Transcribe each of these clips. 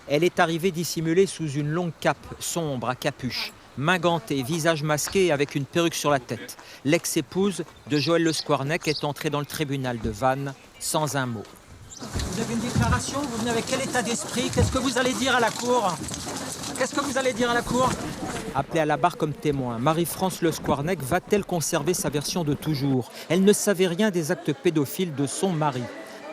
Elle est arrivée dissimulée sous une longue cape sombre à capuche, main gantée, visage masqué et avec une perruque sur la tête. L'ex-épouse de Joël Le Squarnec est entrée dans le tribunal de Vannes sans un mot. Vous avez une déclaration, vous venez avec quel état d'esprit? Qu'est-ce que vous allez dire à la cour? Qu'est-ce que vous allez dire à la cour? Appelée à la barre comme témoin, Marie-France Le Squarnec va-t-elle conserver sa version de toujours? Elle ne savait rien des actes pédophiles de son mari.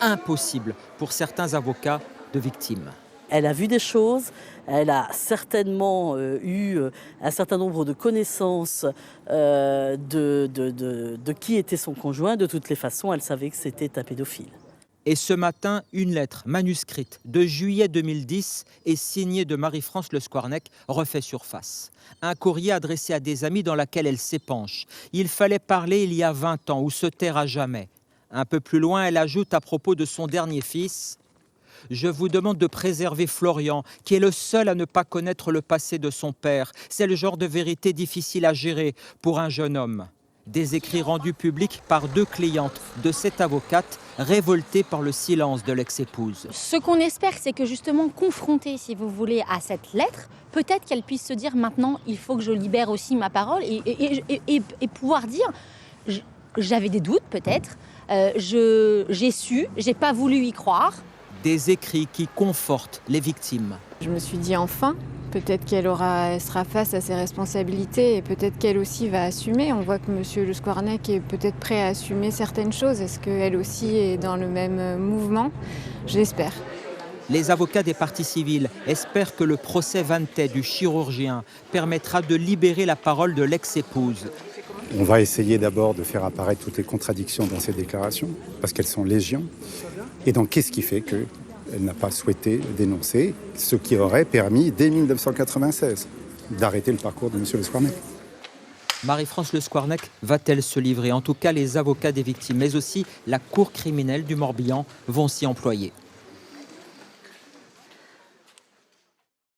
Impossible pour certains avocats de victimes. Elle a vu des choses, elle a certainement eu un certain nombre de connaissances de qui était son conjoint. De toutes les façons, elle savait que c'était un pédophile. Et ce matin, une lettre manuscrite de juillet 2010 et signée de Marie-France Le Squarnec refait surface. Un courrier adressé à des amis dans lequel elle s'épanche. Il fallait parler il y a 20 ans ou se taire à jamais. Un peu plus loin, elle ajoute à propos de son dernier fils: « Je vous demande de préserver Florian, qui est le seul à ne pas connaître le passé de son père. C'est le genre de vérité difficile à gérer pour un jeune homme. » Des écrits rendus publics par 2 clientes de cette avocate, révoltée par le silence de l'ex-épouse. Ce qu'on espère, c'est que justement, confrontée, si vous voulez, à cette lettre, peut-être qu'elle puisse se dire maintenant, il faut que je libère aussi ma parole et pouvoir dire, j'avais des doutes peut-être, j'ai su, j'ai pas voulu y croire. Des écrits qui confortent les victimes. Je me suis dit enfin, peut-être qu'elle sera face à ses responsabilités et peut-être qu'elle aussi va assumer. On voit que M. Le Squarnec est peut-être prêt à assumer certaines choses. Est-ce qu'elle aussi est dans le même mouvement? Je l'espère. Les avocats des parties civiles espèrent que le procès Vantet du chirurgien permettra de libérer la parole de l'ex-épouse. On va essayer d'abord de faire apparaître toutes les contradictions dans ces déclarations, parce qu'elles sont légion. Et donc, qu'est-ce qui fait qu'elle n'a pas souhaité dénoncer ce qui aurait permis, dès 1996, d'arrêter le parcours de M. Le Squarnec? Marie-France Le Squarnec va-t-elle se livrer? En tout cas, les avocats des victimes, mais aussi la cour criminelle du Morbihan vont s'y employer.